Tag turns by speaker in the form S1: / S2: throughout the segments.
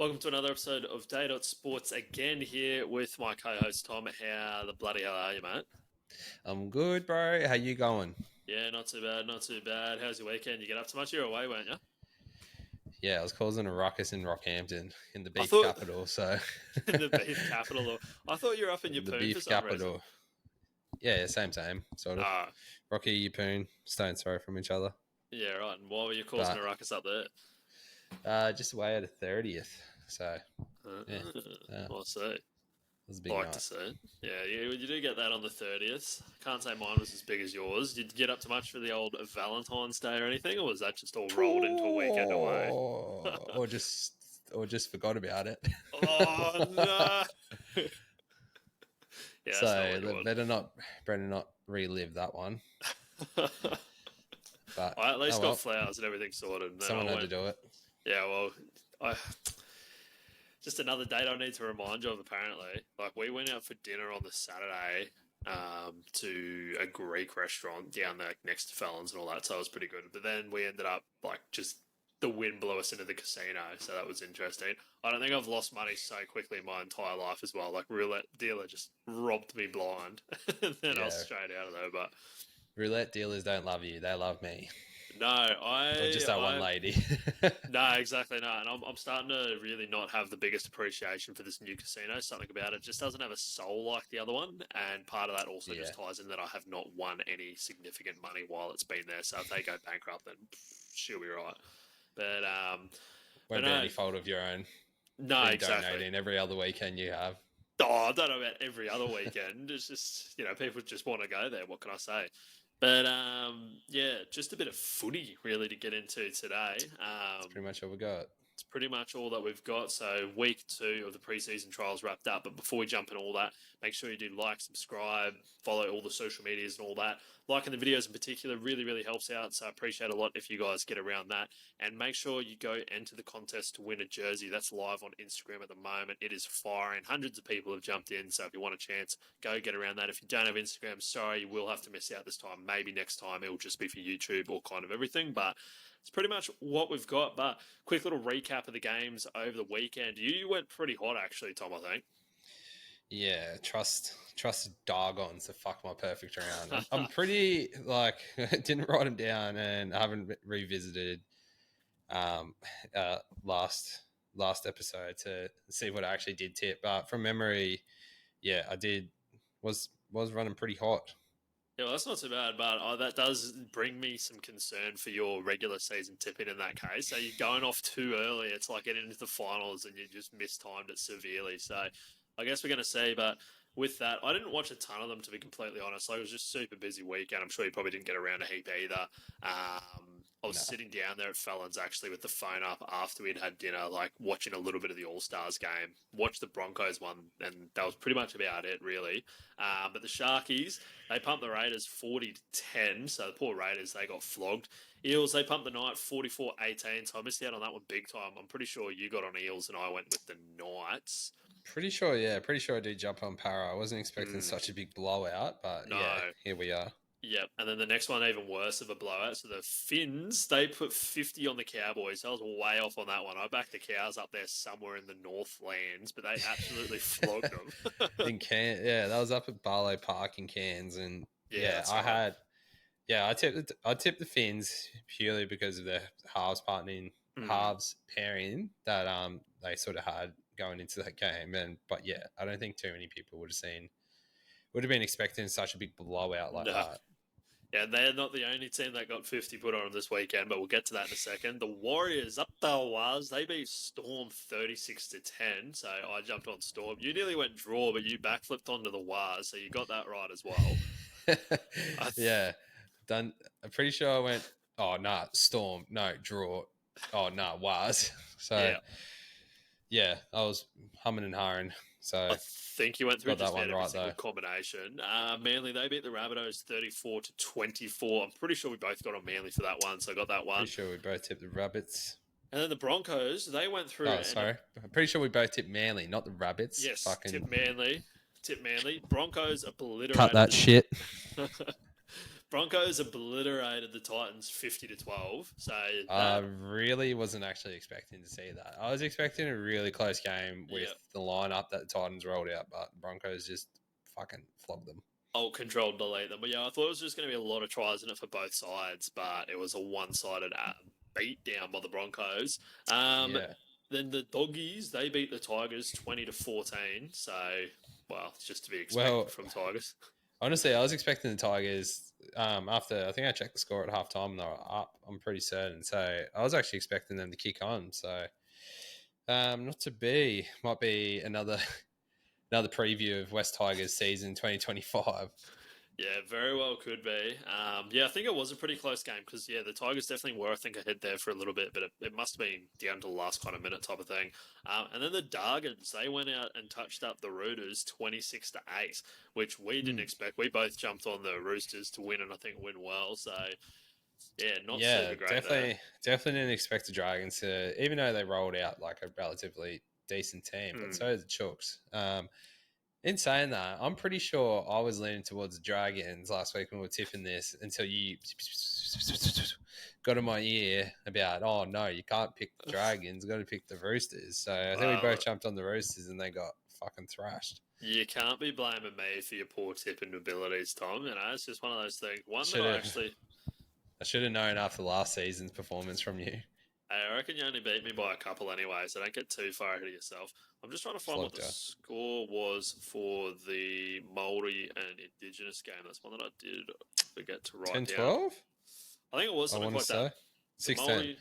S1: Welcome to another episode of Day.Sports again here with my co-host Tom. How the bloody hell are you, mate?
S2: I'm good, bro. How you going?
S1: Yeah, not too bad, not too bad. How's your weekend? You get up to much? You're away, weren't you?
S2: Yeah, I was causing a ruckus in Rockhampton, in the
S1: I
S2: beef
S1: thought
S2: capital. So
S1: in the beef capital. I thought you were up in
S2: the
S1: Yeppoon for
S2: beef
S1: some reason.
S2: capital. Yeah, same, sort of.
S1: Ah,
S2: Rocky, Yeppoon, stone's throw from each other.
S1: yeah, right. And why were you causing
S2: But
S1: a ruckus up there?
S2: just away at a 30th. So yeah,
S1: I see.
S2: it was a big
S1: Like
S2: night.
S1: to see it. Yeah, you do get that on the 30th. Can't say mine was as big as yours. Did you get up to much for the old Valentine's Day or anything, or was that just all rolled into a weekend away?
S2: or just forgot about it.
S1: Oh no! Yeah,
S2: So better not relive that one. But
S1: I at least got
S2: well,
S1: flowers and everything sorted. And then
S2: someone had to do it.
S1: Yeah, well, I just another date I need to remind you of. Apparently, like we went out for dinner on the Saturday to a Greek restaurant down there next to Fallon's and all that, so it was pretty good. But then we ended up like just the wind blew us into the casino, so that was interesting. I don't think I've lost money so quickly in my entire life as well. Like roulette dealer just robbed me blind, and then I was straight out of there. But
S2: roulette dealers don't love you; they love me.
S1: No,
S2: or just that one lady.
S1: No, exactly no. And I'm starting to really not have the biggest appreciation for this new casino. Something about it just doesn't have a soul like the other one. And part of that also just ties in that I have not won any significant money while it's been there. So if they go bankrupt, then she'll be right. But
S2: won't be any fault of your own.
S1: No, exactly.
S2: Donating every other weekend you have.
S1: Oh, I don't know about every other weekend. It's just, people just want to go there. What can I say? But, yeah, just a bit of footy, really, to get into today.
S2: That's pretty much all we got.
S1: It's pretty much all that we've got. So week 2 of the pre-season trials wrapped up. But before we jump in all that, make sure you do like, subscribe, follow all the social medias and all that. Liking the videos in particular really, really helps out. So I appreciate a lot if you guys get around that. And make sure you go enter the contest to win a jersey. That's live on Instagram at the moment. It is firing. Hundreds of people have jumped in. So if you want a chance, go get around that. If you don't have Instagram, sorry, you will have to miss out this time. Maybe next time it will just be for YouTube or kind of everything. But it's pretty much what we've got. But quick little recap of the games over the weekend. You went pretty hot, actually, Tom, I think.
S2: Yeah, trust Dargons to fuck my perfect round. I'm pretty, didn't write them down and I haven't revisited last episode to see what I actually did tip. But from memory, yeah, I did, was running pretty hot.
S1: Yeah, well, that's not too bad, but that does bring me some concern for your regular season tipping in that case. So you're going off too early. It's like getting into the finals and you just mistimed it severely. So I guess we're going to see. But with that, I didn't watch a ton of them, to be completely honest. Like, it was just super busy weekend. I'm sure you probably didn't get around a heap either. I was sitting down there at Fallon's actually with the phone up after we'd had dinner, like watching a little bit of the All-Stars game, watched the Broncos one, and that was pretty much about it, really. But the Sharkies, they pumped the Raiders 40-10, so the poor Raiders, they got flogged. Eels, they pumped the Knight 44-18, so I missed out on that one big time. I'm pretty sure you got on Eels and I went with the Knights.
S2: Pretty sure I did jump on Para. I wasn't expecting such a big blowout, but yeah, here we are.
S1: Yep, and then the next one, even worse of a blowout. So the Finns, they put 50 on the Cowboys. I was way off on that one. I backed the Cows up there somewhere in the Northlands, but they absolutely flogged them.
S2: That was up at Barlow Park in Cairns, and I tipped the Finns purely because of the halves pairing that they sort of had going into that game, but I don't think too many people would have been expecting such a big blowout like that.
S1: Yeah, they're not the only team that got 50 put on them this weekend, but we'll get to that in a second. The Warriors, up the Waz, they beat Storm 36-10, so I jumped on Storm. You nearly went draw, but you backflipped onto the Waz, so you got that right as well.
S2: I'm pretty sure I went, Storm, no, draw, Waz. So, I was humming and hawing. So
S1: I think you went through just
S2: that one right,
S1: though. Combination. Manly, they beat the Rabbitohs 34-24. I'm pretty sure we both got on Manly for that one, so I got that one.
S2: Pretty sure we both tipped the Rabbits.
S1: And then the Broncos, they went through.
S2: Oh, sorry. I'm pretty sure we both tipped Manly, not the Rabbits.
S1: Yes, tip Manly. Broncos obliterated.
S2: Cut that shit.
S1: Broncos obliterated the Titans 50-12. So
S2: I really wasn't actually expecting to see that. I was expecting a really close game with the lineup that the Titans rolled out, but the Broncos just fucking flogged them.
S1: Controlled delete them. But yeah, I thought it was just going to be a lot of tries in it for both sides, but it was a one-sided beat down by the Broncos. Then the Doggies, they beat the Tigers 20-14. So, well, it's just to be expected from Tigers.
S2: Honestly, I was expecting the Tigers after, I think I checked the score at halftime and they were up, I'm pretty certain. So I was actually expecting them to kick on. So not to be, might be another preview of West Tigers season 2025.
S1: Yeah, very well could be. I think it was a pretty close game because, the Tigers definitely were, I think, ahead there for a little bit, but it must have been down to the last kind of minute type of thing. And then the Dargans, they went out and touched up the Roosters 26-8, which we didn't expect. We both jumped on the Roosters to win and I think win well. So, not super great.
S2: Definitely didn't expect the Dragons to, even though they rolled out like a relatively decent team, but so did the Chooks. In saying that, I'm pretty sure I was leaning towards the Dragons last week when we were tipping this until you got in my ear about, oh, no, you can't pick the Dragons. You've got to pick the Roosters. So I think we both jumped on the Roosters and they got fucking thrashed.
S1: You can't be blaming me for your poor tipping abilities, Tom. It's just one of those things.
S2: I should have known after last season's performance from you.
S1: I reckon you only beat me by a couple anyway, so don't get too far ahead of yourself. I'm just trying to find what the score was for the Māori and Indigenous game. That's one that I did forget to write
S2: 10-12?
S1: down. I think it was something like that.
S2: 6-10.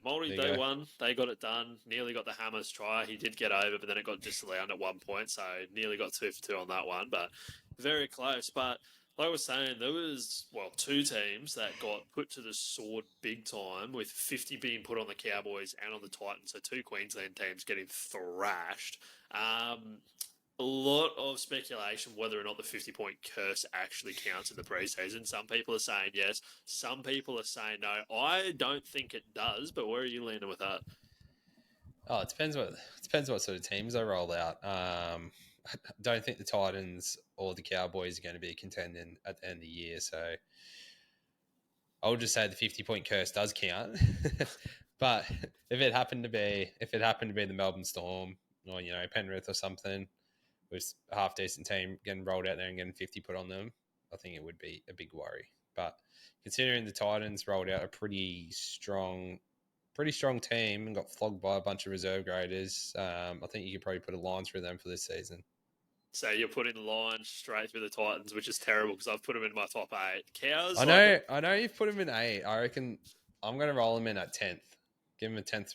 S1: Māori, they won. They got it done. Nearly got the Hammers try. He did get over, but then it got disallowed at one point, so nearly got 2 for 2 on that one, but very close. But like I was saying, there was, two teams that got put to the sword big time with 50 being put on the Cowboys and on the Titans. So 2 Queensland teams getting thrashed. A lot of speculation whether or not the 50-point curse actually counts in the preseason. Some people are saying yes. Some people are saying no. I don't think it does, but where are you leaning with that?
S2: Oh, it depends what sort of teams they roll out. I don't think the Titans or the Cowboys are going to be contending at the end of the year. So I'll just say the 50-point curse does count. But if it happened to be the Melbourne Storm or Penrith or something with a half decent team getting rolled out there and getting 50 put on them, I think it would be a big worry. But considering the Titans rolled out a pretty strong team and got flogged by a bunch of reserve graders, I think you could probably put a line through them for this season.
S1: So you're putting the line straight through the Titans, which is terrible because I've put them in my top 8. Cows.
S2: I know you've put them in 8. I reckon I'm going to roll them in at 10th. Give them a 10th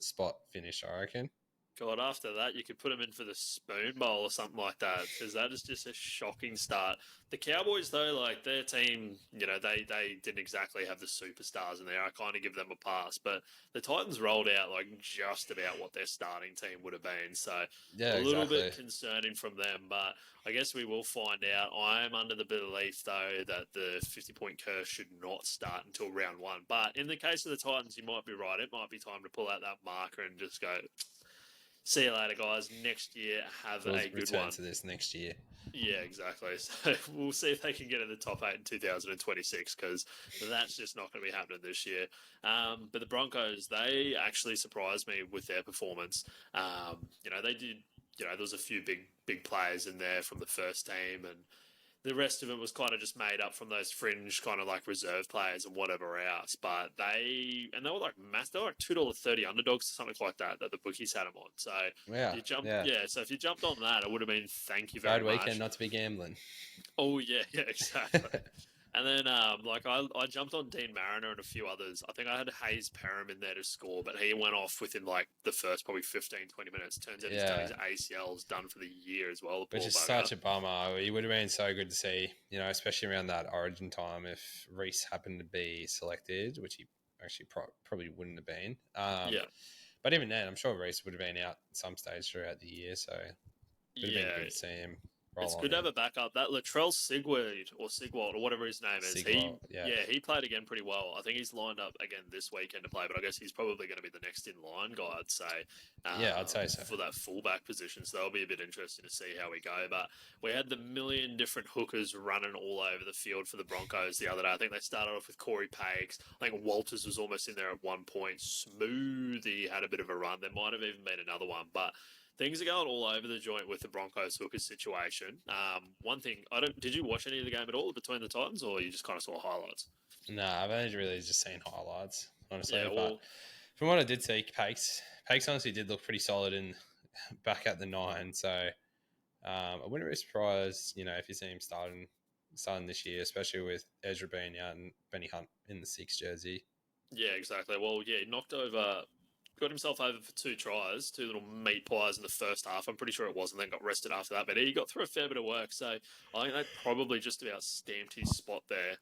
S2: spot finish, I reckon.
S1: God, after that, you could put them in for the Spoon Bowl or something like that, because that is just a shocking start. The Cowboys, though, like their team, they didn't exactly have the superstars in there. I kind of give them a pass, but the Titans rolled out like just about what their starting team would have been. So a little bit concerning from them, but I guess we will find out. I am under the belief, though, that the 50-point curse should not start until round 1. But in the case of the Titans, you might be right. It might be time to pull out that marker and just go, see you later, guys. Next year, have a good one.
S2: To this next year.
S1: Yeah, exactly. So we'll see if they can get in the top 8 in 2026, because that's just not going to be happening this year. But the Broncos, they actually surprised me with their performance. They did. There was a few big players in there from the first team, and the rest of it was kind of just made up from those fringe kind of like reserve players and whatever else. But they were like they were like $2.30 underdogs or something like that the bookies had them on. So so if you jumped on that, it would have been thank you very much.
S2: Bad weekend not to be gambling.
S1: Oh yeah, exactly. And then, I jumped on Dean Mariner and a few others. I think I had Hayes Perham in there to score, but he went off within, like, the first probably 15, 20 minutes. Turns out he's done his ACLs done for the year as well.
S2: Which is such a bummer. It would have been so good to see, especially around that Origin time if Reece happened to be selected, which he actually probably wouldn't have been. But even then, I'm sure Reece would have been out at some stage throughout the year, so it would have been good to see him. roll
S1: It's
S2: on
S1: good to have
S2: in.
S1: a backup. That Latrell Sigwald or whatever his name is,
S2: Sigwald, yeah.
S1: he played again pretty well. I think he's lined up again this weekend to play, but I guess he's probably going to be the next in line guy, I'd say,
S2: Yeah, I'd say so.
S1: for that fullback position. So that'll be a bit interesting to see how we go. But we had the million different hookers running all over the field for the Broncos the other day. I think they started off with Corey Pakes. I think Walters was almost in there at one point. Smoothie had a bit of a run. There might have even been another one, but things are going all over the joint with the Broncos hookers situation. One thing, did you watch any of the game at all between the Titans, or you just kind of saw highlights?
S2: No, I've only really just seen highlights, honestly.
S1: Yeah,
S2: But from what I did see, Pakes honestly did look pretty solid in back at the 9. So I wouldn't be surprised, if you see him starting this year, especially with Ezra being out and Benny Hunt in the 6 jersey.
S1: yeah, exactly. Well, yeah, he got himself over for 2 tries, 2 little meat pies in the first half. I'm pretty sure it was, and then got rested after that. But he got through a fair bit of work, so I think that probably just about stamped his spot there.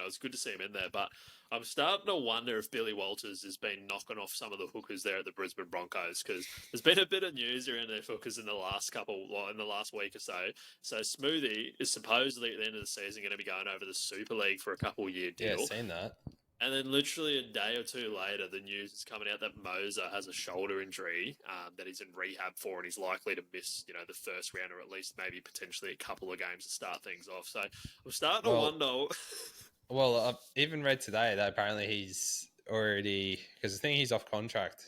S1: It's good to see him in there, but I'm starting to wonder if Billy Walters has been knocking off some of the hookers there at the Brisbane Broncos, because there's been a bit of news around their hookers in the last week or so. So Smoothie is supposedly at the end of the season going to be going over the Super League for a couple-year deal.
S2: Yeah, seen that.
S1: And then literally a day or two later, the news is coming out that Moser has a shoulder injury that he's in rehab for, and he's likely to miss, the first round, or at least maybe potentially a couple of games to start things off. So I'm starting to wonder.
S2: Well, I've even read today that apparently he's already, because I think he's off contract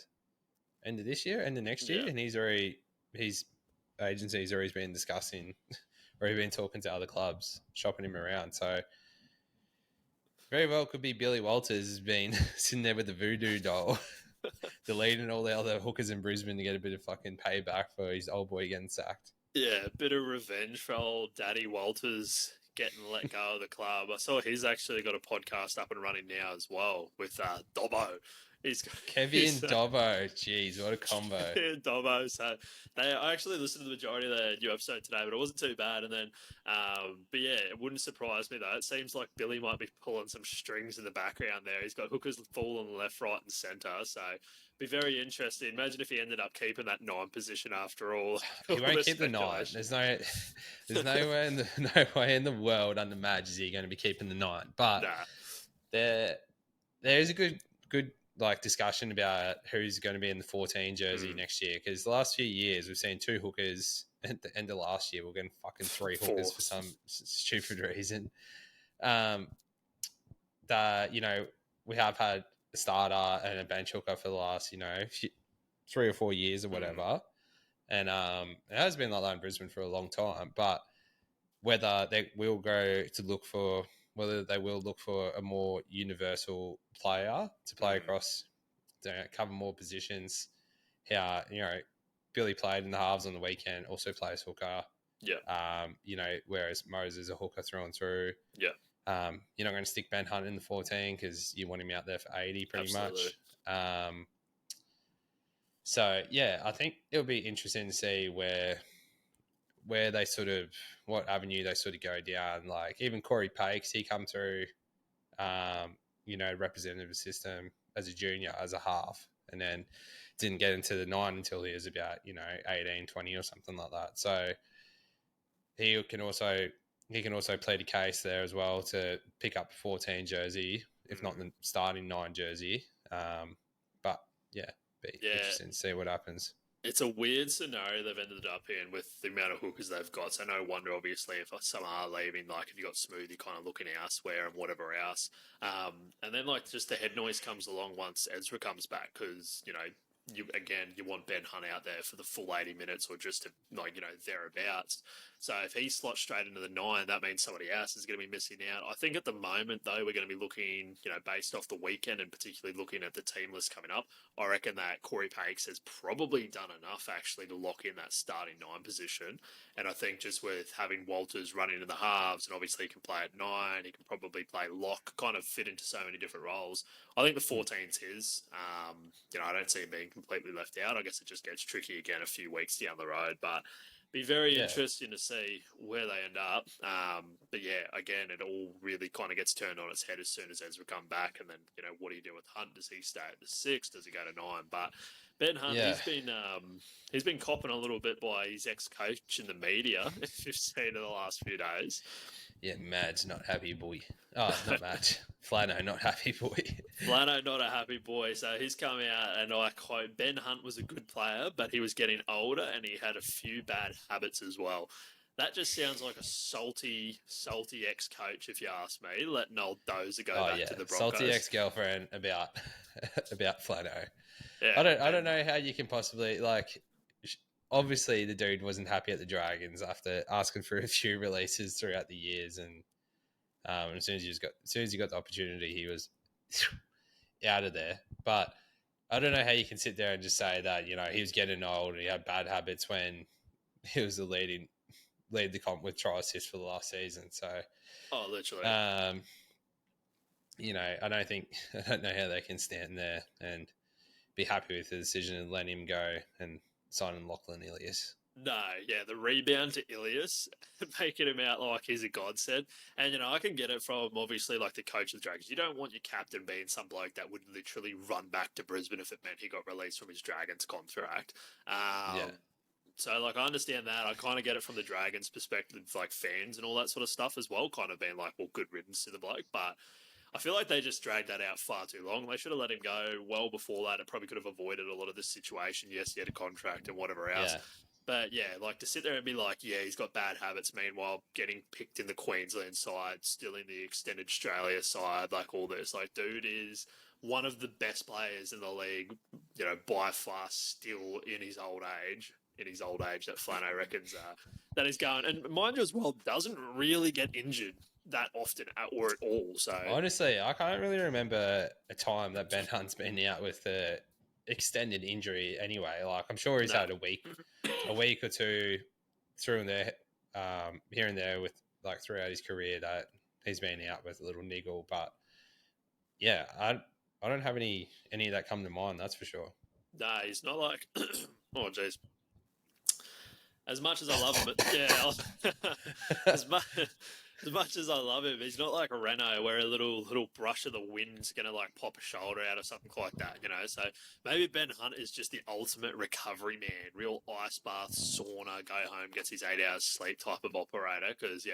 S2: end of this year, end of next year, and his agency's already been discussing, or been talking to other clubs, shopping him around. So very well could be Billy Walters has been sitting there with the voodoo doll, deleting all the other hookers in Brisbane to get a bit of fucking payback for his old boy getting sacked.
S1: Yeah, a bit of revenge for old Daddy Walters getting let go of the club. I saw he's actually got a podcast up and running now as well with Dobbo.
S2: Kevin and Dobbo. Jeez, what a combo.
S1: Kevin and Dobbo. So I actually listened to the majority of the new episode today, but it wasn't too bad. And then, but yeah, it wouldn't surprise me though. It seems like Billy might be pulling some strings in the background there. He's got hookers falling left, right, and centre. So be very interesting. Imagine if he ended up keeping that 9 position after all.
S2: He won't keep the 9. There's no way in the world under Madge is he going to be keeping the 9. But there is a good discussion about who's going to be in the 14 jersey next year, because the last few years we've seen 2 hookers. At the end of last year, we're getting fucking 3 hookers for some stupid reason. We have had a starter and a bench hooker for the last 3 or 4 years or whatever, and it has been like that in Brisbane for a long time. But whether they will look for a more universal player to play across, cover more positions. How Billy played in the halves on the weekend, also plays hooker.
S1: Yeah.
S2: Whereas Moses is a hooker through and through.
S1: Yeah.
S2: You're not going to stick Ben Hunt in the 14 because you want him out there for 80 pretty much. So yeah, I think it'll be interesting to see where they what avenue they sort of go down. Like even Corey Pakes, he come through, representative system as a junior, as a half, and then didn't get into the 9 until he was about 18, 20 or something like that. So he can also plead a case there as well to pick up 14 jersey, if not the starting 9 jersey. But yeah, be interesting to see what happens.
S1: It's a weird scenario they've ended up in with the amount of hookers they've got. So no wonder, obviously, if some are leaving, like if you got Smoothie kind of looking elsewhere and whatever else. And then just the head noise comes along once Ezra comes back, because, you want Ben Hunt out there for the full 80 minutes or just to, thereabouts. So if he slots straight into the 9, that means somebody else is going to be missing out. I think at the moment, though, we're going to be looking, based off the weekend and particularly looking at the team list coming up, I reckon that Corey Pakes has probably done enough actually to lock in that starting 9 position. And I think just with having Walters running in the halves, and obviously he can play at 9, he can probably play lock, kind of fit into so many different roles. I think the 14's his. I don't see him being completely left out. I guess it just gets tricky again a few weeks down the road. But be very
S2: Yeah.
S1: interesting to see where they end up. But yeah, again, it all really kind of gets turned on its head as soon as Ezra come back, and then what do you do with Hunt? Does he stay at the 6? Does he go to 9? But Ben Hunt,
S2: Yeah.
S1: he's been copping a little bit by his ex-coach in the media. If you've seen in the last few days.
S2: Yeah, Mad's not happy boy. Oh, not Mad. Flano, not happy boy.
S1: Flano, not a happy boy. So he's come out, and I quote, Ben Hunt was a good player, but he was getting older and he had a few bad habits as well. That just sounds like a salty ex-coach, if you ask me, letting old Dozer go back to the Broncos.
S2: Salty ex-girlfriend about Flano.
S1: Yeah,
S2: I don't know how you can possibly, like, obviously the dude wasn't happy at the Dragons after asking for a few releases throughout the years, and as soon as he got the opportunity, he was out of there. But I don't know how you can sit there and just say that he was getting old and he had bad habits when he was the lead the comp with try assist for the last season. So,
S1: literally.
S2: I don't know how they can stand there and be happy with the decision and let him go and sign Lachlan Ilias.
S1: No, yeah, the rebound to Ilias, making him out like he's a godsend. And, I can get it from, obviously, like the coach of the Dragons. You don't want your captain being some bloke that would literally run back to Brisbane if it meant he got released from his Dragons contract. So, like, I understand that. I kind of get it from the Dragons' perspective, like fans and all that sort of stuff as well, kind of being like, well, good riddance to the bloke. But I feel like they just dragged that out far too long. They should have let him go well before that. It probably could have avoided a lot of this situation. Yes, he had a contract and whatever else.
S2: Yeah.
S1: But yeah, like to sit there and be like, yeah, he's got bad habits. Meanwhile, getting picked in the Queensland side, still in the extended Australia side, like all this. Like, dude is one of the best players in the league, by far still in his old age. That Flano reckons that he's going. And mind you as well, doesn't really get injured that often or at all. So
S2: honestly, I can't really remember a time that Ben Hunt's been out with the extended injury anyway. Like, I'm sure he's had a week or two through and there, here and there with like throughout his career that he's been out with a little niggle. But yeah, I don't have any of that come to mind. That's for sure.
S1: Nah, he's not like oh jeez. As much as I love him, as much as I love him, he's not like a Renault where a little brush of the wind's gonna like pop a shoulder out or something like that, So maybe Ben Hunt is just the ultimate recovery man, real ice bath, sauna, go home, gets his 8 hours sleep type of operator. Because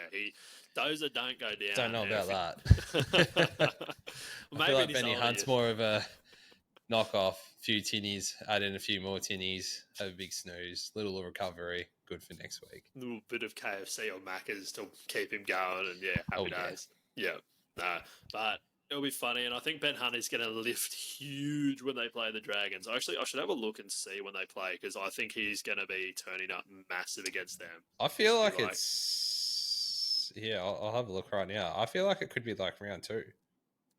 S1: Dozer don't go down.
S2: Don't know about that.
S1: Maybe
S2: I feel like Benny Hunt's more of a knock off, few tinnies, add in a few more tinnies, have a big snooze, little recovery, good for next week.
S1: A little bit of KFC or Macca's to keep him going, and happy days. Yeah, but it'll be funny, and I think Ben Hunt is going to lift huge when they play the Dragons. Actually, I should have a look and see when they play, because I think he's going to be turning up massive against them.
S2: I feel like it's... Yeah, I'll have a look right now. I feel like it could be like round 2.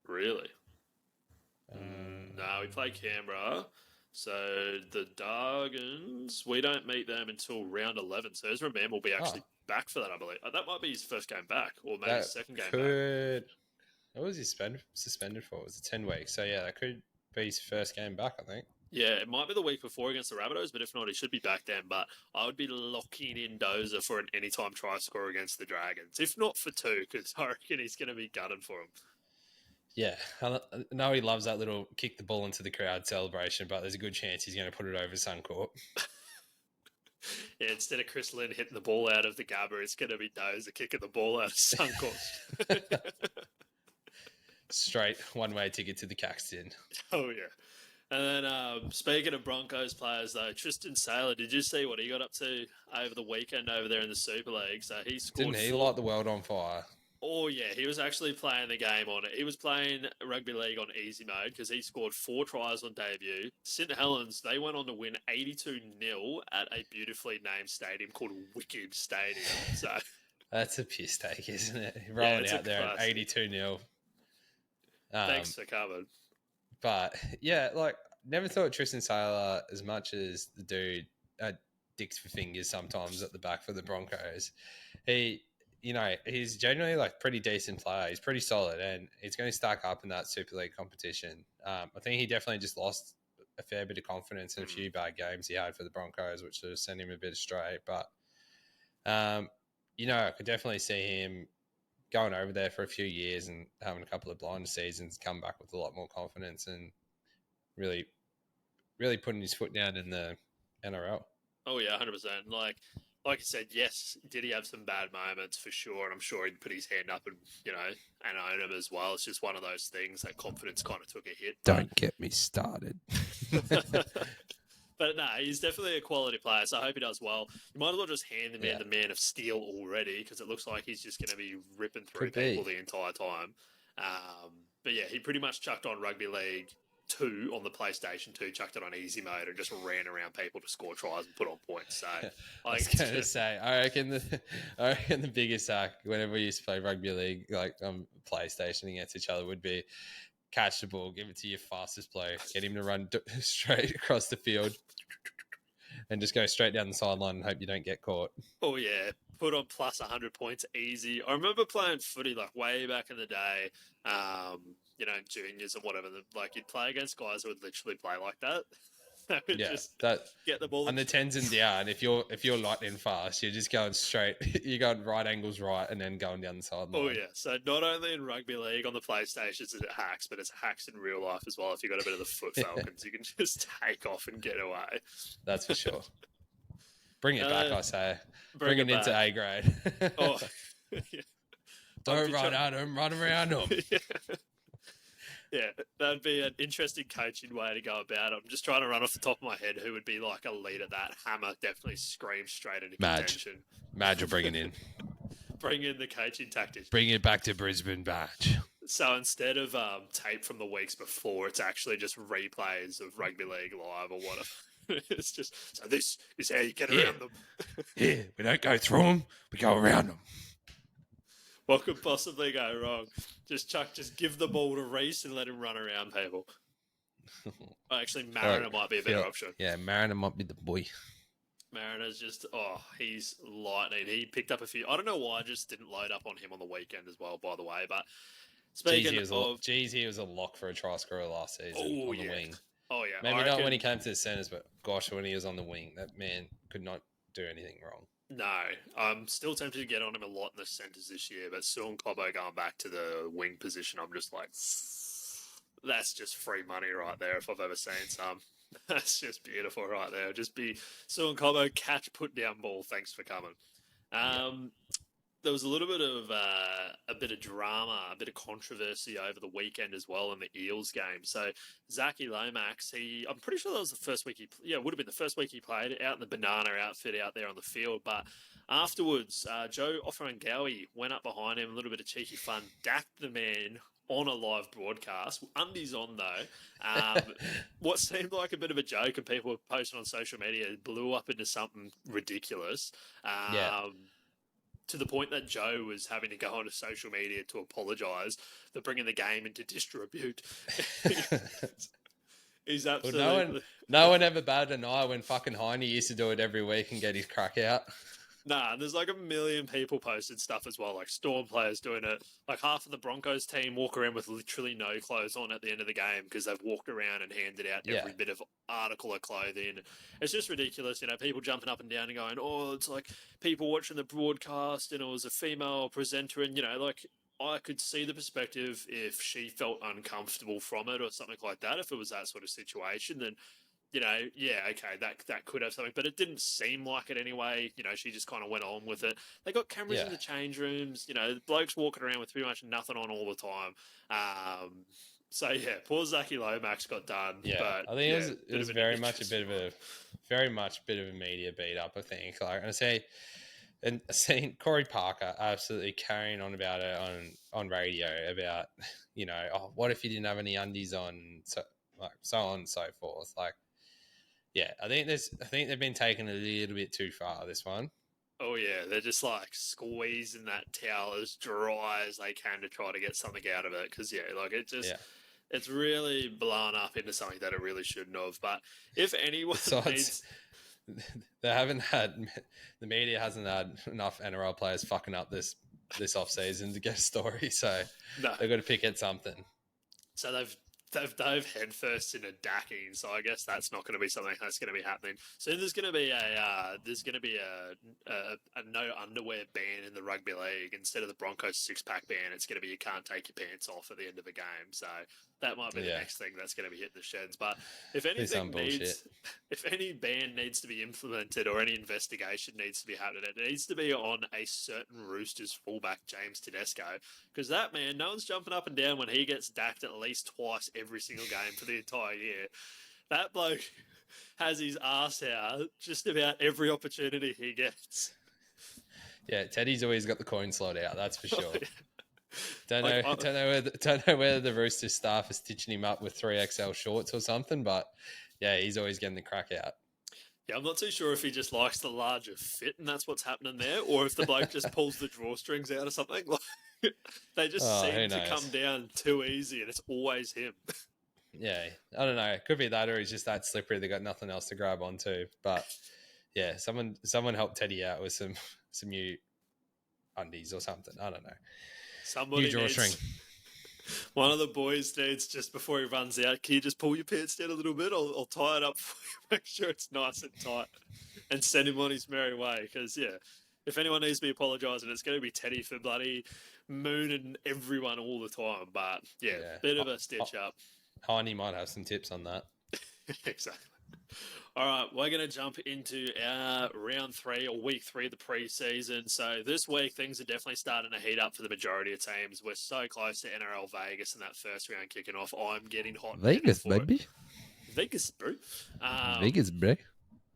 S1: Really? No, we play Canberra. So the Dragons, we don't meet them until round 11. So Ezra Mann will be actually back for that, I believe. That might be his first game back, or maybe his second game back.
S2: What was he suspended for? It was 10 weeks. So yeah, that could be his first game back, I think.
S1: Yeah, it might be the week before against the Rabbitohs, but if not, he should be back then. But I would be locking in Dozer for an anytime try score against the Dragons, if not for 2, because I reckon he's going to be gunning for him.
S2: Yeah, I know he loves that little kick the ball into the crowd celebration, but there's a good chance he's going to put it over Suncorp.
S1: Yeah, instead of Chris Lynn hitting the ball out of the Gabba, it's going to be Dozer kicking the ball out of Suncorp.
S2: Straight one-way ticket to the Caxton.
S1: Oh, yeah. And then speaking of Broncos players, though, Tristan Sailor, did you see what he got up to over the weekend over there in the Super League? So he scored.
S2: Didn't he light the world on fire?
S1: Oh, yeah, he was actually playing the game on it. He was playing Rugby League on easy mode because he scored 4 tries on debut. St Helens, they went on to win 82-0 at a beautifully named stadium called Wicked Stadium. So
S2: that's a piss take, isn't it? Rolling out there at 82-0.
S1: Thanks for coming.
S2: But, yeah, like, never thought Tristan Sailor, as much as the dude dicks for fingers sometimes at the back for the Broncos, he's generally like pretty decent player. He's pretty solid, and he's going to stack up in that Super League competition. I think he definitely just lost a fair bit of confidence in a few bad games he had for the Broncos, which sort of sent him a bit astray. But I could definitely see him going over there for a few years and having a couple of blinder seasons, come back with a lot more confidence and really, really putting his foot down in the NRL.
S1: Oh yeah, 100%. Like I said, yes, did he have some bad moments for sure, and I'm sure he'd put his hand up and and own him as well. It's just one of those things that confidence kind of took a hit.
S2: Don't get me started.
S1: But no, he's definitely a quality player, so I hope he does well. You might as well just hand him in the Man of Steel already, because it looks like he's just going to be ripping through people the entire time. But yeah, he pretty much chucked on Rugby League 2 on the PlayStation 2, chucked it on easy mode, and just ran around people to score tries and put on points. So
S2: I was going to say, I reckon the biggest hack whenever we used to play Rugby League, like on PlayStation against each other, would be catch the ball, give it to your fastest player, get him to run straight across the field and just go straight down the sideline and hope you don't get caught.
S1: Oh, yeah. Put on plus 100 points easy. I remember playing footy like way back in the day, juniors and whatever. Like you'd play against guys who would literally play like that. They would just get the ball.
S2: On the 10s and down, if you're lightning fast, you're just going straight. You're going right angles right and then going down the sideline.
S1: Oh, yeah. So not only in Rugby League on the PlayStation is it hacks, but it's hacks in real life as well. If you've got a bit of the foot falcons, you can just take off and get away.
S2: That's for sure. Bring it back, I say. Bring it into A grade.
S1: Oh, yeah.
S2: Don't run at him, run around him.
S1: Yeah, that'd be an interesting coaching way to go about it. I'm just trying to run off the top of my head who would be like a lead at that. Hammer definitely screams straight into contention.
S2: Madge will bring it in.
S1: Bring in the coaching tactics.
S2: Bring it back to Brisbane, Madge.
S1: So instead of tape from the weeks before, it's actually just replays of Rugby League Live or whatever. It's just, so this is how you get around them.
S2: Yeah, we don't go through them, we go around them.
S1: What could possibly go wrong? Just give the ball to Reese and let him run around people. Actually, Mariner might be a better option.
S2: Yeah, Mariner might be the boy.
S1: Mariner's just, he's lightning. He picked up a few. I don't know why I just didn't load up on him on the weekend as well, by the way. But speaking he
S2: was a lock for a try scorer last season on the wing.
S1: Oh, yeah.
S2: Maybe not when he came to the centres, but gosh, when he was on the wing, that man could not do anything wrong.
S1: No, I'm still tempted to get on him a lot in the centres this year, but Sean Cobbo going back to the wing position, I'm just like, that's just free money right there if I've ever seen some. That's just beautiful right there. Just be Sean Cobbo, catch, put down ball, thanks for coming. There was a little bit of drama, a bit of controversy over the weekend as well in the Eels game. So Zac Lomax, I'm pretty sure that was the first week it would have been the first week he played out in the banana outfit out there on the field. But afterwards, Joe Offarangawi went up behind him, a little bit of cheeky fun, dacked the man on a live broadcast. Undies on though. What seemed like a bit of a joke and people were posting on social media blew up into something ridiculous. To the point that Joe was having to go onto social media to apologise for bringing the game into disrepute. He's absolutely...
S2: Well, no one ever batted an eye when fucking Heine used to do it every week and get his crack out.
S1: Nah, there's like a million people posted stuff as well, like Storm players doing it. Like half of the Broncos team walk around with literally no clothes on at the end of the game because they've walked around and handed out every bit of article of clothing. It's just ridiculous, people jumping up and down and going, it's like people watching the broadcast and it was a female presenter and, I could see the perspective if she felt uncomfortable from it or something like that. If it was that sort of situation, then... okay, that could have something, but it didn't seem like it anyway. She just kind of went on with it. They got cameras in the change rooms. Blokes walking around with pretty much nothing on all the time. Poor Zac Lomax got done. Yeah, but
S2: I think it was very much a bit of a media beat up. I think, and seeing Corey Parker absolutely carrying on about it on radio about, what if you didn't have any undies on, so on and so forth, I think they've been taken a little bit too far, this one.
S1: Oh, yeah. They're just squeezing that towel as dry as they can to try to get something out of it. Because, it's really blown up into something that it really shouldn't have. But if anyone
S2: the media hasn't had enough NRL players fucking up this off-season to get a story. So they've got to pick at something.
S1: So they've they've dove headfirst into dacking, so I guess that's not going to be something that's going to be happening. So there's going to be a no underwear ban in the rugby league instead of the Broncos 6-pack ban. It's going to be you can't take your pants off at the end of a game. So that might be the next thing that's going to be hitting the sheds. But if anything if any ban needs to be implemented or any investigation needs to be happening, it needs to be on a certain Roosters fullback, James Tedesco, because that man, no one's jumping up and down when he gets dacked at least twice every single game for the entire year. That bloke has his ass out just about every opportunity he gets.
S2: Yeah, Teddy's always got the coin slot out, that's for sure. Don't know whether the Roosters staff is stitching him up with 3XL shorts or something, but yeah, he's always getting the crack out.
S1: Yeah, I'm not too sure if he just likes the larger fit and that's what's happening there, or if the bloke just pulls the drawstrings out or something. Like, they just seem to come down too easy, and it's always him.
S2: Yeah, I don't know. It could be that, or he's just that slippery they got nothing else to grab onto. But yeah, someone helped Teddy out with some new undies or something. I don't know.
S1: Somebody
S2: new drawstring.
S1: One of the boys needs, just before he runs out, can you just pull your pants down a little bit? I'll tie it up for you, make sure it's nice and tight, and send him on his merry way. Because, yeah, if anyone needs to be apologising, it's going to be Teddy for bloody mooning everyone all the time. But, yeah. Bit of a stitch up.
S2: Heine might have some tips on that.
S1: Exactly. All right, we're going to jump into our round 3 or week 3 of the pre-season. So this week, things are definitely starting to heat up for the majority of teams. We're so close to NRL Vegas and that first round kicking off. I'm getting hot.
S2: Vegas, baby.
S1: Vegas, bro.
S2: Vegas, bro.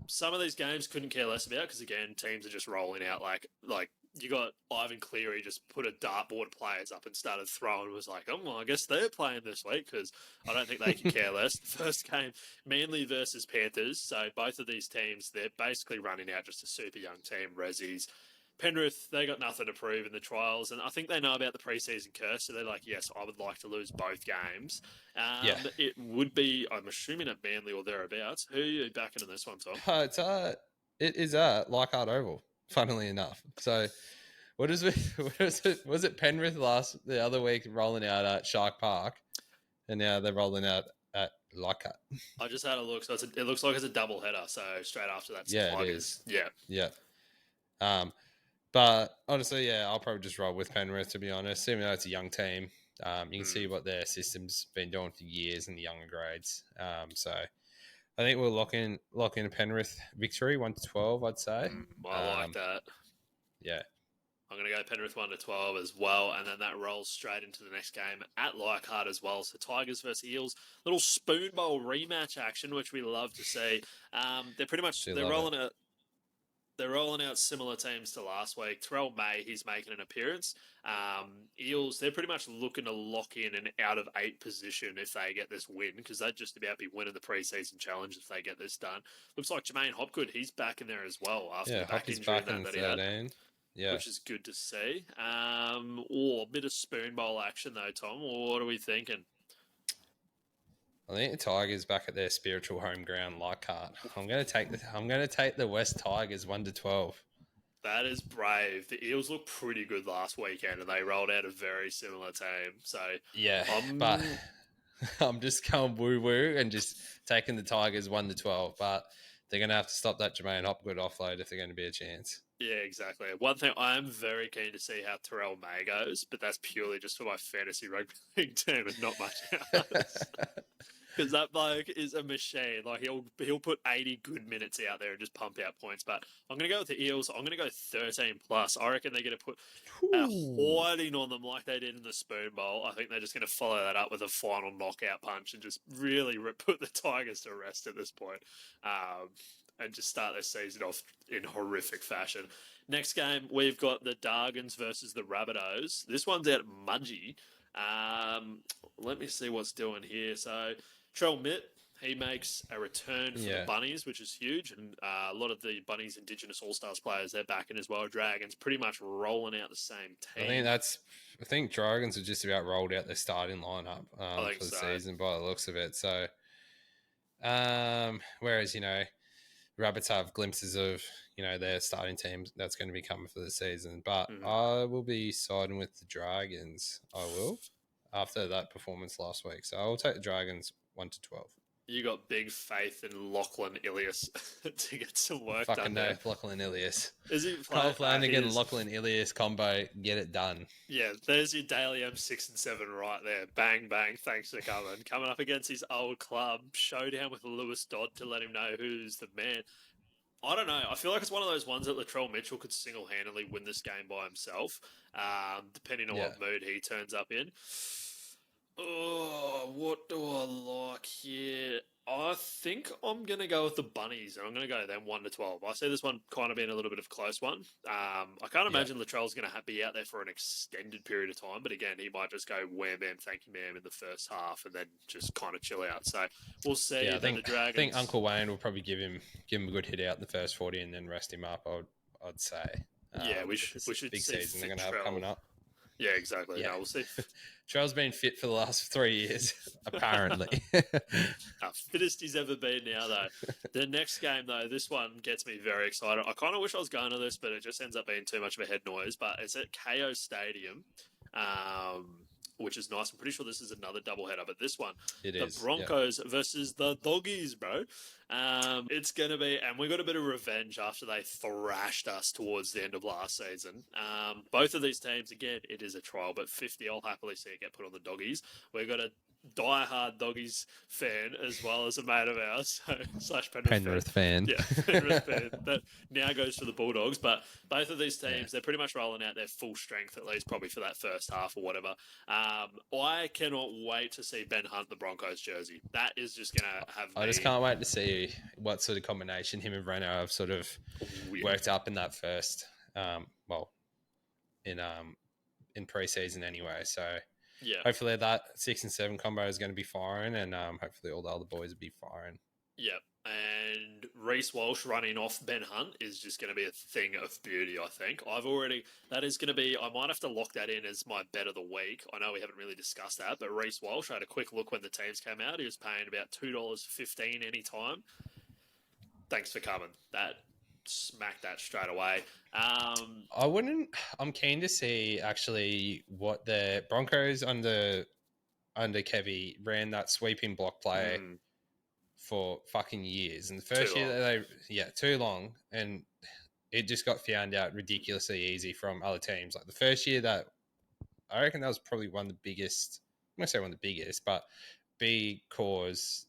S1: Some of these games couldn't care less about because, again, teams are just rolling out like you got Ivan Cleary just put a dartboard of players up and started throwing. It was like, oh, well, I guess they're playing this week because I don't think they can care less. First game, Manly versus Panthers. So both of these teams, they're basically running out just a super young team, Rezzies. Penrith, they got nothing to prove in the trials, and I think they know about the preseason curse, so they're like, yes, I would like to lose both games. It would be, I'm assuming, at Manly or thereabouts. Who are you backing in this one, Tom?
S2: It is at Leichhardt Oval, funnily enough. So was it Penrith the other week rolling out at Shark Park, and now they're rolling out at Leichhardt.
S1: I just had a look, so it looks like it's a double header, so straight after that.
S2: Yeah, it is.
S1: Yeah.
S2: But honestly, yeah, I'll probably just roll with Penrith, to be honest. Even though it's a young team, you can see what their system's been doing for years in the younger grades. So I think we'll lock in a Penrith victory, 1-12, I'd say.
S1: I like that.
S2: Yeah.
S1: I'm going to go Penrith 1-12 as well, and then that rolls straight into the next game at Leichhardt as well. So Tigers versus Eels, little spoon bowl rematch action, which we love to see. They're rolling out similar teams to last week. Terrell May, he's making an appearance. Eels, they're pretty much looking to lock in an out-of-8 position if they get this win, because they'd just about be winning the pre-season challenge if they get this done. Looks like Jermaine Hopgood, he's back in there as well after the back injury that he had. Yeah. Which is good to see. A bit of spoon bowl action though, Tom. Or what are we thinking?
S2: I think the Tigers back at their spiritual home ground, Leichhardt. I'm going to take the West Tigers 1-12.
S1: That is brave. The Eels looked pretty good last weekend, and they rolled out a very similar team. So
S2: yeah, but I'm just going woo and just taking the Tigers 1-12. But they're going to have to stop that Jermaine Hopgood offload if they're going to be a chance.
S1: Yeah, exactly. One thing, I am very keen to see how Terrell May goes, but that's purely just for my fantasy rugby league team and not much else. Because that bloke is a machine. Like, he'll put 80 good minutes out there and just pump out points. But I'm going to go with the Eels. I'm going to go 13+. I reckon they're going to put a hoarding on them like they did in the Spoon Bowl. I think they're just going to follow that up with a final knockout punch and just really put the Tigers to rest at this point. And just start their season off in horrific fashion. Next game, we've got the Dargans versus the Rabbitohs. This one's out at Mudgee. Let me see what's doing here. So, Trell Mitt, he makes a return for the Bunnies, which is huge. And a lot of the Bunnies Indigenous All-Stars players, they're back in as well. Dragons pretty much rolling out the same team.
S2: I think Dragons have just about rolled out their starting lineup for the season by the looks of it. So, whereas, Rabbits have glimpses of, their starting team that's going to be coming for the season. But I will be siding with the Dragons. I will. after that performance last week. So I'll take the Dragons 1-12.
S1: You got big faith in Lachlan Ilias to get some work
S2: Fucking
S1: done
S2: no,
S1: there.
S2: Lachlan Ilias.
S1: Is he
S2: Cole Flannagan,
S1: is,
S2: Lachlan Ilias combo, get it done.
S1: Yeah, there's your Daily M 6 and 7 right there. Bang, bang. Thanks for coming. Coming up against his old club. Showdown with Lewis Dodd to let him know who's the man. I don't know. I feel like it's one of those ones that Latrell Mitchell could single-handedly win this game by himself, depending on what mood he turns up in. Oh, what do I like here? I think I'm going to go with the Bunnies, and I'm going to go them 1-12. I see this one kind of being a little bit of a close one. I can't imagine Latrell's going to be out there for an extended period of time, but again, he might just go wham, bam, thank you, ma'am in the first half and then just kind of chill out. So we'll see.
S2: Yeah,
S1: the Dragons...
S2: I think Uncle Wayne will probably give him a good hit out in the first 40 and then rest him up, I'd say.
S1: We should
S2: big
S1: see
S2: season they're going to have coming up.
S1: Yeah, exactly.
S2: Yeah.
S1: No, we'll see.
S2: Trell's been fit for the last 3 years, apparently.
S1: Fittest he's ever been now, though. The next game, though, this one gets me very excited. I kind of wish I was going to this, but it just ends up being too much of a head noise. But it's at KO Stadium, which is nice. I'm pretty sure this is another doubleheader, but this one, the Broncos versus the Doggies, bro. It's going to be, and we got a bit of revenge after they thrashed us towards the end of last season. Both of these teams, again, it is a trial, but 50, I'll happily see it get put on the Doggies. We've got a die-hard Doggies fan as well as a mate of ours, slash
S2: Penrith fan.
S1: Yeah, Penrith fan. That now goes to the Bulldogs, but both of these teams, they're pretty much rolling out their full strength, at least probably for that first half or whatever. I cannot wait to see Ben Hunt, the Broncos jersey. That is just going to have
S2: I just can't wait to see what sort of combination him and Reno have sort of worked up in that first, in pre-season anyway. So hopefully that 6 and 7 combo is going to be firing, and hopefully all the other boys will be firing.
S1: Yep. And Reece Walsh running off Ben Hunt is just going to be a thing of beauty, I think. That is going to be, I might have to lock that in as my bet of the week. I know we haven't really discussed that, but Reece Walsh, I had a quick look when the teams came out. He was paying about $2.15 any time. Thanks for coming. Smack that straight away.
S2: I'm keen to see actually what the Broncos under Kevy ran that sweeping block play for fucking years. And the first year too long. And it just got found out ridiculously easy from other teams. Like the first year I reckon that was probably one of the biggest, I'm going to say one of the biggest, but big cause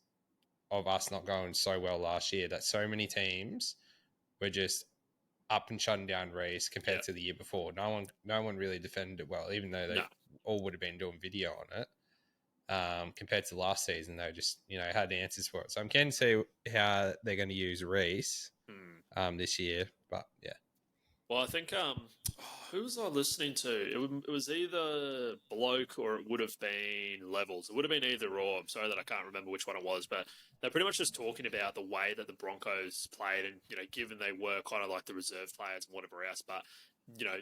S2: of us not going so well last year, that so many teams were just up and shutting down Reece compared to the year before. No one really defended it well, even though they all would have been doing video on it. Compared to last season, they just had the answers for it. So I'm keen to see how they're going to use Reece this year. But yeah.
S1: Well, I think who was I listening to? It was either Bloke or it would have been Levels. It would have been either or. I'm sorry that I can't remember which one it was, but they're pretty much just talking about the way that the Broncos played, and given they were kind of like the reserve players and whatever else, but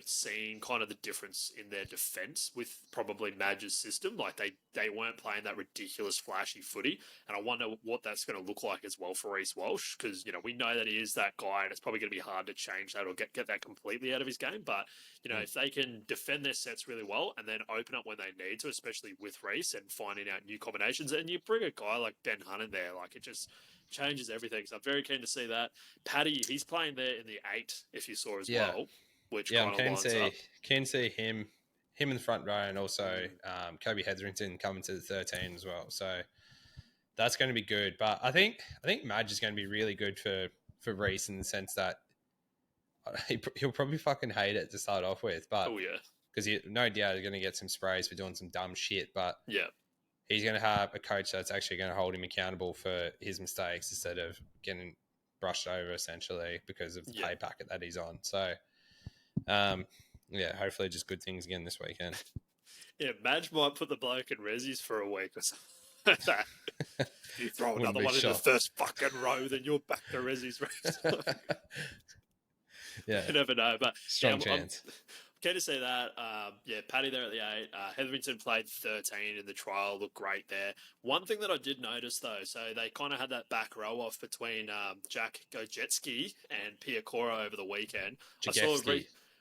S1: seeing kind of the difference in their defense with probably Madge's system. Like they weren't playing that ridiculous flashy footy, and I wonder what that's going to look like as well for Reece Walsh, because we know that he is that guy, and it's probably going to be hard to change that or get that completely out of his game. But if they can defend their sets really well and then open up when they need to, especially with Reece and finding out new combinations, and you bring a guy like Ben Hunt in there, like it just changes everything. So I'm very keen to see that. Paddy, he's playing there in the 8, if you saw as well. Which kind of lines up.
S2: Can see him in the front row, and also Kobe Hetherington coming to the 13 as well. So that's going to be good. But I think Madge is going to be really good for Reece in the sense that he'll probably fucking hate it to start off with. But because no doubt he's going to get some sprays for doing some dumb shit. But he's going to have a coach that's actually going to hold him accountable for his mistakes instead of getting brushed over essentially because of the pay packet that he's on. So. Hopefully just good things again this weekend.
S1: Madge might put the bloke in resis for a week or something like that. You throw another one in the first fucking row, then you're back to resis. You never know, but
S2: strong chance.
S1: I'm keen to see that. Paddy there at the 8. Hetherington played 13 in the trial, looked great there. One thing that I did notice though, so they kind of had that back row off between Jack Gojetski and Piakora over the weekend.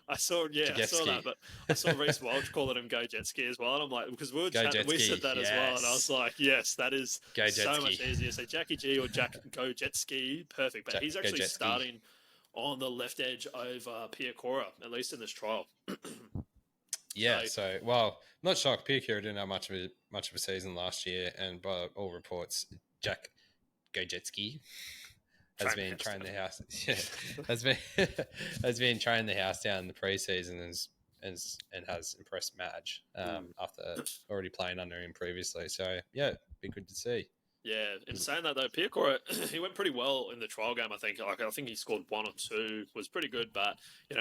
S1: I saw that, but I saw Reece Walsh calling him Go Jet Ski as well, and I'm like, because we were
S2: Go
S1: chatting,
S2: Jet
S1: we
S2: Ski,
S1: said that as well, and I was
S2: yes.
S1: like, yes, that is
S2: Go Jet
S1: so much
S2: Ski.
S1: easier. So Jackie G or Go Jet Ski, perfect. But he's
S2: Go
S1: actually
S2: Jet Ski.
S1: starting on the left edge over Pia Cora, at least in this trial.
S2: Yeah, so well, not shocked. Pia Cora didn't have much of a season last year, and by all reports, Jack Go Jet Ski has been trying the house. Yeah, has been trying the house down in the preseason and has impressed Madge after already playing under him previously. So yeah, be good to see.
S1: Yeah, in saying that though, Piacora, he went pretty well in the trial game. I think, I think he scored 1 or 2, was pretty good. But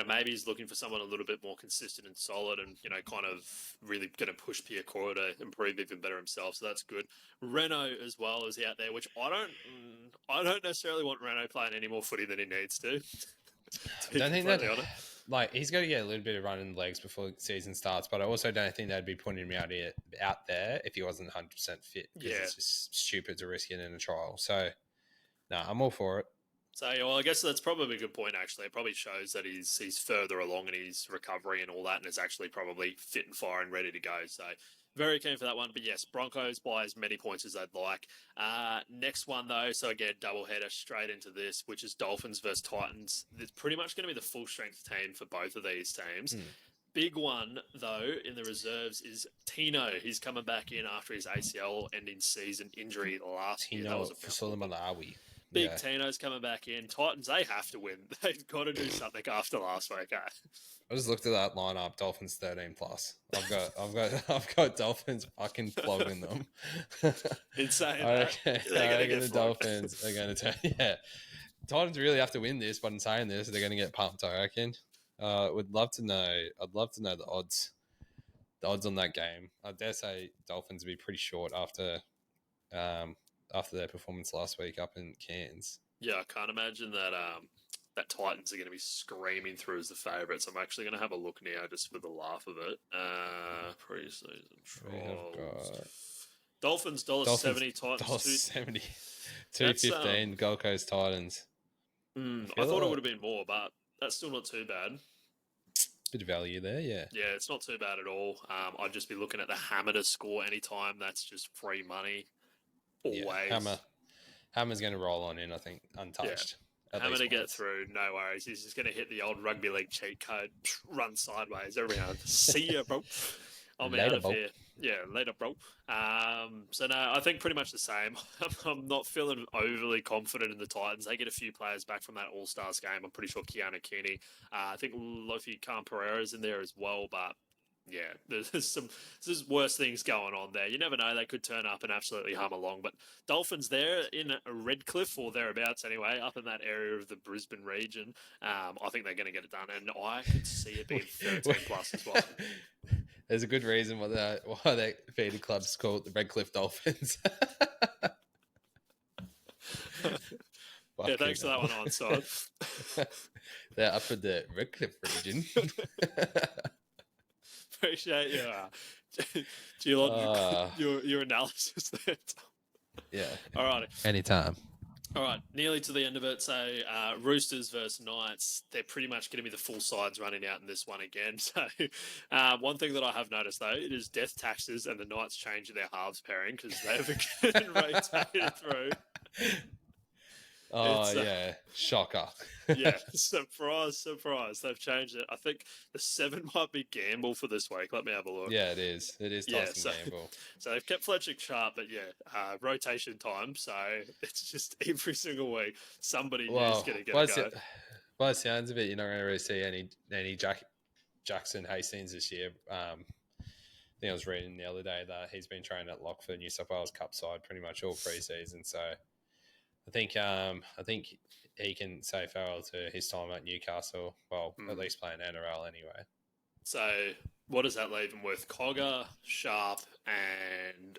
S1: maybe he's looking for someone a little bit more consistent and solid, and kind of really going to push Piacora to improve even better himself. So that's good. Reno as well is out there, which I don't necessarily want Reno playing any more footy than he needs to.
S2: I don't think that he's got to get a little bit of run in the legs before the season starts, but I also don't think they'd be putting him out there if he wasn't 100% fit, because it's just stupid to risk it in a trial. So, no, I'm all for it.
S1: So, well, I guess that's probably a good point, actually. It probably shows that he's further along in his recovery and all that, and is actually probably fit and firing, ready to go. So, very keen for that one. But yes, Broncos by as many points as they'd like. Next one, though, so again, doubleheader straight into this, which is Dolphins versus Titans. It's pretty much going to be the full-strength team for both of these teams. Big one, though, in the reserves is Tino. He's coming back in after his ACL-ending season injury last year. That was a
S2: Malawi.
S1: Big Tino's coming back in. Titans, they have to win. They've got to do something after last week.
S2: I just looked at that lineup. Dolphins 13 plus. I've got Dolphins fucking flogging them.
S1: Insane.
S2: I reckon the Dolphins are going to turn. Yeah, Titans really have to win this. But in saying this, they're going to get pumped. I reckon. Would love to know. I'd love to know the odds. The odds on that game. I dare say Dolphins will be pretty short after their performance last week up in Cairns.
S1: Yeah, I can't imagine that that Titans are going to be screaming through as the favourites. I'm actually going to have a look now just for the laugh of it. Pre-season trials. Dolphins $1.70, Titans
S2: $1.70. 2.15 Gold Coast Titans.
S1: I thought it would have been more, but that's still not too bad.
S2: Bit of value there, yeah.
S1: Yeah, it's not too bad at all. I'd just be looking at the Hammer to score anytime. That's just free money. Always.
S2: Yeah, Hammer's going to roll on in, I think, untouched.
S1: Yeah. Hammer to get through, no worries. He's just going to hit the old Rugby League cheat code, run sideways every now and then. See ya, bro. I'm out of here. Yeah, later, bro. So, no, I think pretty much the same. I'm not feeling overly confident in the Titans. They get a few players back from that All-Stars game. I'm pretty sure Keanu Keeney. I think Lofi Khan-Pereira's in there as well, but yeah, there's worse things going on there. You never know. They could turn up and absolutely hum along. But Dolphins there in Redcliffe or thereabouts anyway, up in that area of the Brisbane region, I think they're going to get it done. And I could see it being 13 plus as well.
S2: There's a good reason why that feeder club's called the Redcliffe Dolphins.
S1: Yeah, thanks for that one on side.
S2: They're up in the Redcliffe region.
S1: Appreciate your analysis there.
S2: Yeah.
S1: All right.
S2: Anytime.
S1: All right, nearly to the end of it. So Roosters versus Knights, they're pretty much going to be the full sides running out in this one again. So one thing that I have noticed, though, it is death taxes and the Knights changing their halves pairing because they've again rotated through.
S2: Oh, yeah. Shocker.
S1: Yeah, surprise. They've changed it. I think the 7 might be Gamble for this week. Let me have a look.
S2: Yeah, it is. It is Tyson Gamble.
S1: So they've kept Fletcher sharp, but yeah, rotation time. So it's just every single week somebody is going to get a go.
S2: By the sounds of it, you're not going to really see any Jackson Hastings this year. I think I was reading the other day that he's been training at lock for the New South Wales Cup side pretty much all pre-season. So I think he can say farewell to his time at Newcastle. Well, at least playing NRL anyway.
S1: So what does that leave him with? Cogger, Sharp, and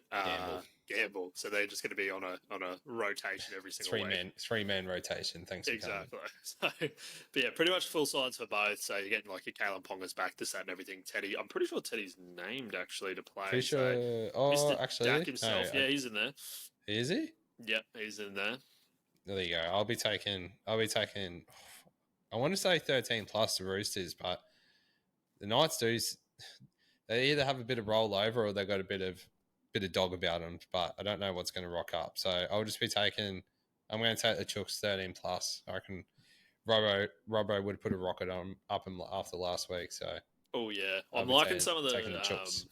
S1: Gamble. So they're just going to be on a rotation every single week.
S2: Three-man rotation. Thanks.
S1: Exactly. So, but yeah, pretty much full sides for both. So you're getting like your Kalen Ponga's back, this, that, and everything. Teddy, I'm pretty sure Teddy's named actually to play.
S2: Pretty sure.
S1: Mr.
S2: Actually,
S1: Dak himself. Yeah, he's in there.
S2: Is he?
S1: Yep, he's in there.
S2: There you go. I'll be taking. I want to say 13 plus the Roosters, but the Knights they either have a bit of rollover or they got a bit of dog about them, but I don't know what's going to rock up. So I'll just be taking. I'm going to take the Chooks 13 plus. I reckon Robbo would have put a rocket up him after last week. So
S1: Oh yeah,
S2: I'll
S1: I'm
S2: be
S1: liking some of the
S2: taking the Chooks.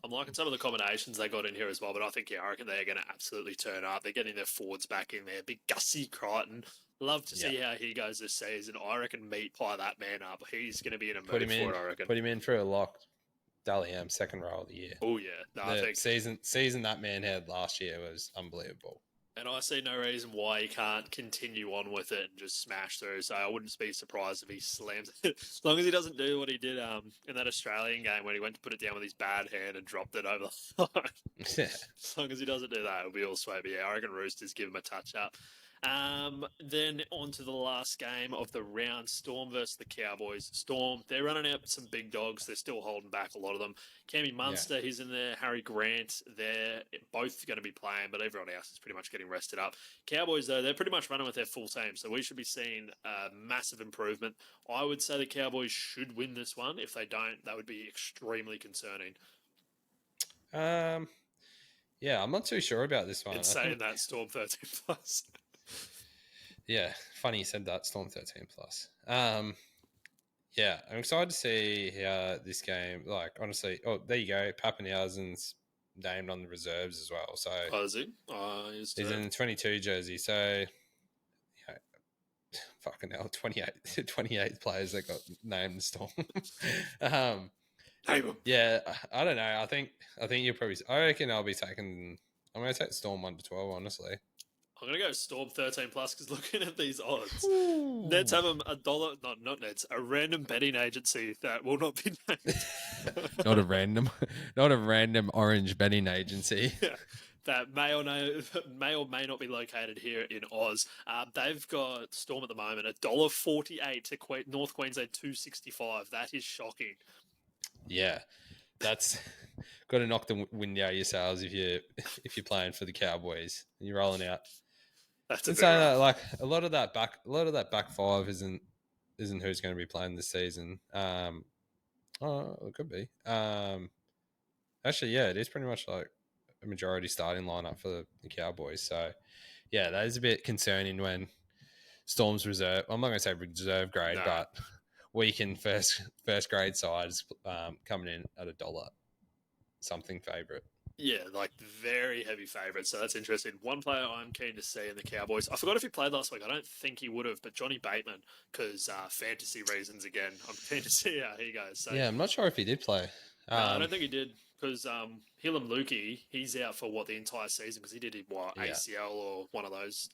S1: I'm liking some of the combinations they got in here as well. But I think I reckon they're going to absolutely turn up. They're getting their forwards back in there. Big Gussie Crichton. Love to see how he goes this season. I reckon meat pie that man up. He's going to be in a mood for it. I reckon.
S2: Put him in for a lock. Dally M, second row of the year.
S1: Oh yeah, no, I think
S2: season that man had last year was unbelievable.
S1: And I see no reason why he can't continue on with it and just smash through. So I wouldn't be surprised if he slams it. As long as he doesn't do what he did in that Australian game when he went to put it down with his bad hand and dropped it over the line.
S2: Yeah.
S1: As long as he doesn't do that, it'll be all sweet. But yeah, I reckon Roosters give him a touch up. Then on to the last game of the round, Storm versus the Cowboys. Storm, they're running out some big dogs. They're still holding back a lot of them. Cammy Munster, he's in there. Harry Grant, they're both going to be playing, but everyone else is pretty much getting rested up. Cowboys, though, they're pretty much running with their full team, so we should be seeing a massive improvement. I would say the Cowboys should win this one. If they don't, that would be extremely concerning.
S2: Yeah, I'm not too sure about this one.
S1: It's saying that Storm 13 plus.
S2: Yeah, funny you said that, Storm 13 plus. Yeah, I'm excited to see how this game, like, honestly, there you go. Pappenhausen's named on the reserves as well. So
S1: is he?
S2: He's in the 22 jersey. So, fucking hell, 28 players that got named Storm. Yeah, I don't know. I think you'll probably. I reckon I'm going to take Storm 1 to 12. Honestly,
S1: I'm going to go Storm 13 plus because looking at these odds, Neds have them $1. Not Neds, a random betting agency that will not be named.
S2: not a random orange betting agency.
S1: Yeah, that may or may not be located here in Oz. They've got Storm at the moment $1.48 to North Queensland $2.65. That is shocking.
S2: Yeah, that's got to knock the wind out of your sails if you're playing for the Cowboys and you're rolling out.
S1: That's
S2: saying that, like a lot of that back five isn't who's going to be playing this season. It could be. Actually, yeah, it is pretty much like a majority starting lineup for the Cowboys. So, yeah, that is a bit concerning when Storm's reserve. I'm not going to say reserve grade, but weekend first grade sides coming in at $1 something favorite.
S1: Yeah, like very heavy favourite. So that's interesting. One player I'm keen to see in the Cowboys. I forgot if he played last week. I don't think he would have, but Johnny Bateman, because fantasy reasons again. I'm keen to see how he goes. So,
S2: yeah, I'm not sure if he did play.
S1: I don't think he did because Hillam Lukey, he's out for the entire season because he did ACL or one of those.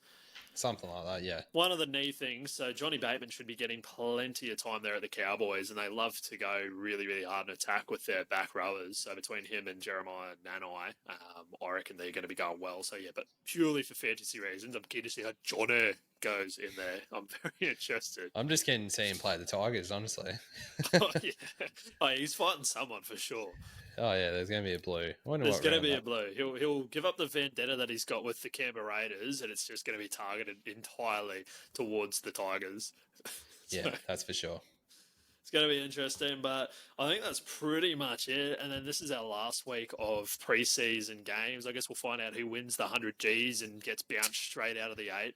S2: Something like that, yeah.
S1: One of the knee things. So Johnny Bateman should be getting plenty of time there at the Cowboys, and they love to go really, really hard in attack with their back rowers. So between him and Jeremiah Nanai, I reckon they're going to be going well. So yeah, but purely for fantasy reasons, I'm keen to see how Johnny goes in there. I'm very interested.
S2: I'm just keen to see him play the Tigers, honestly.
S1: He's fighting someone for sure.
S2: Oh yeah, there's going to be a blue.
S1: There's going to be a blue. He'll give up the vendetta that he's got with the Canberra Raiders, and it's just going to be targeted entirely towards the Tigers.
S2: Yeah, that's for sure.
S1: It's going to be interesting, but I think that's pretty much it. And then this is our last week of pre-season games. I guess we'll find out who wins the 100 Gs and gets bounced straight out of the 8.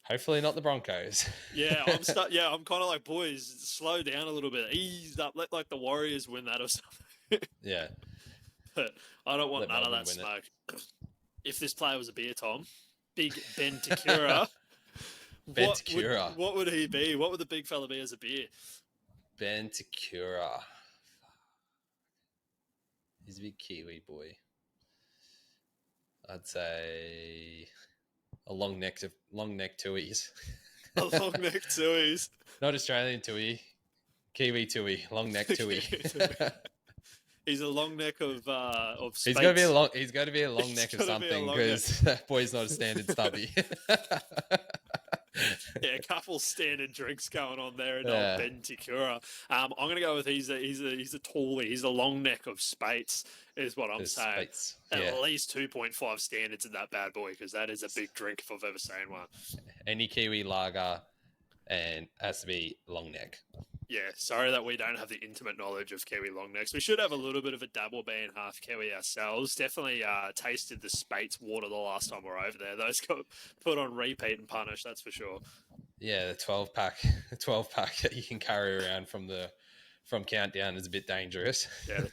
S2: Hopefully not the Broncos.
S1: Yeah, I'm kind of like, boys, slow down a little bit, ease up, let like the Warriors win that or something.
S2: Yeah.
S1: But I don't want none of that smoke. If this player was a beer, Tom, big Ben Takura. What would he be? What would the big fella be as a beer?
S2: Ben Takura. He's a big Kiwi boy. I'd say a long neck Tuies.
S1: A long neck Tuies.
S2: Not Australian Tui. Kiwi Tui. Long neck Tui.
S1: He's a long neck of spates.
S2: He's got to be a long neck of something because that boy's not a standard stubby.
S1: Yeah, a couple standard drinks going on there in old Ben Takura. I'm going to go with he's a tallie. He's a long neck of spates is what I'm saying. At least 2.5 standards in that bad boy because that is a big drink if I've ever seen one.
S2: Any Kiwi lager and has to be long neck.
S1: Yeah, sorry that we don't have the intimate knowledge of Kiwi longnecks. We should have a little bit of a dabble being half Kiwi ourselves. Definitely tasted the Spates water the last time we were over there. Those got put on repeat and punished, that's for sure.
S2: Yeah, the 12-pack, the 12-pack that you can carry around from Countdown is a bit dangerous.
S1: Yeah, the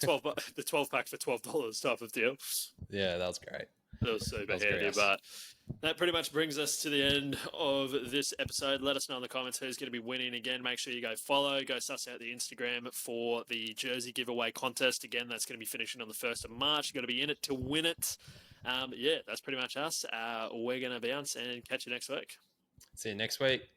S1: 12 pack for $12 type of deal.
S2: Yeah, that was great.
S1: That was super
S2: That was
S1: handy,
S2: grouse.
S1: but that pretty much brings us to the end of this episode. Let us know in the comments who's going to be winning again. Make sure you go follow, go suss out the Instagram for the jersey giveaway contest. Again, that's going to be finishing on the 1st of March. You've got to be in it to win it. Yeah, that's pretty much us. We're going to bounce and catch you next week.
S2: See you next week.